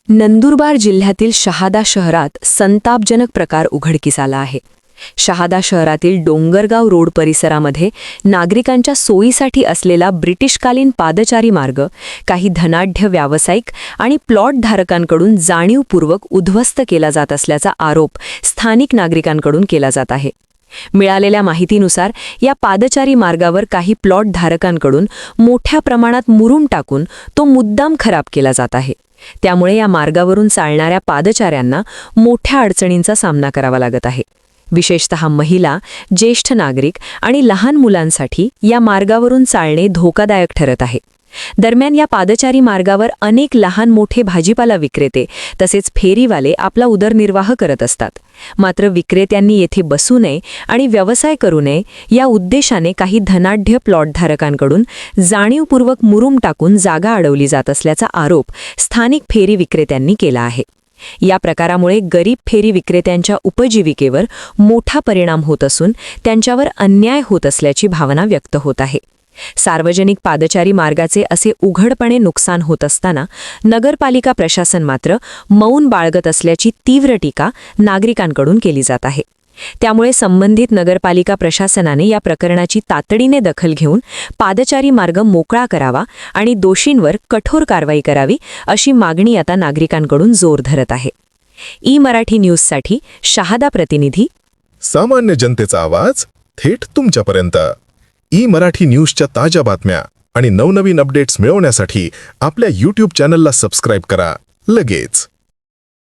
नंदुरबार जिल्ह्यातील शहादा शहरात संतापजनक प्रकार उघडकीस आला आहे. शहादा शहरातील डोंगरगाव रोड परिसरामध्ये नागरिकांच्या सोयीसाठी असलेला ब्रिटिशकालीन पादचारी मार्ग काही धनाढ्य व्यावसायिक आणि प्लॉट धारकांकडून जाणीवपूर्वक उद्ध्वस्त केला जात असल्याचा आरोप स्थानिक नागरिकांकडून केला जात आहे. मिळालेल्या माहितीनुसार या पादचारी मार्गावर काही प्लॉट धारकांकडून मोठ्या प्रमाणात मुरुम टाकून तो मुद्दाम खराब केला जात आहे. त्यामुळे या मार्गावरून चालणाऱ्या पादचाऱ्यांना मोठ्या अडचणींचा सामना करावा लागत आहे. विशेषतः महिला, ज्येष्ठ नागरिक आणि लहान मुलांसाठी या मार्गावरून चालणे धोकादायक ठरत आहे. दरम्यान या पादचारी मार्गावर अनेक लहान मोठे भाजीपाला विक्रेते तसेच फेरीवाले आपला उदरनिर्वाह करत असतात. मात्र विक्रेत्यांनी येथे बसू नये आणि व्यवसाय करू नये या उद्देशाने काही धनाढ्य प्लॉटधारकांकडून जाणीवपूर्वक मुरुम टाकून जागा अडवली जात असल्याचा आरोप स्थानिक फेरी विक्रेत्यांनी केला आहे. या प्रकारामुळे गरीब फेरी विक्रेत्यांच्या उपजीविकेवर मोठा परिणाम होत असून त्यांच्यावर अन्याय होत असल्याची भावना व्यक्त होत आहे. सार्वजनिक पादचारी मार्गाचे असे उघडपणे नुकसान होत असताना नगरपालिका प्रशासन मात्र मौन बाळगत असल्याची तीव्र टीका नागरिकांकडून केली जात आहे. त्यामुळे संबंधित नगरपालिका प्रशासनाने या प्रकरणाची तातडीने दखल घेऊन पादचारी मार्ग मोकळा करावा आणि दोषींवर कठोर कारवाई करावी अशी मागणी आता नागरिकांकडून जोर धरत आहे. ई-मराठी न्यूजसाठी शहादा प्रतिनिधी. सामान्य जनतेचा आवाज थेट तुमच्यापर्यंत. ई-मराठी न्यूजच्या ताज्या बातम्या आणि नवनवीन अपडेट्स मिळवण्यासाठी आपल्या YouTube चॅनलला सबस्क्राईब करा लगेच.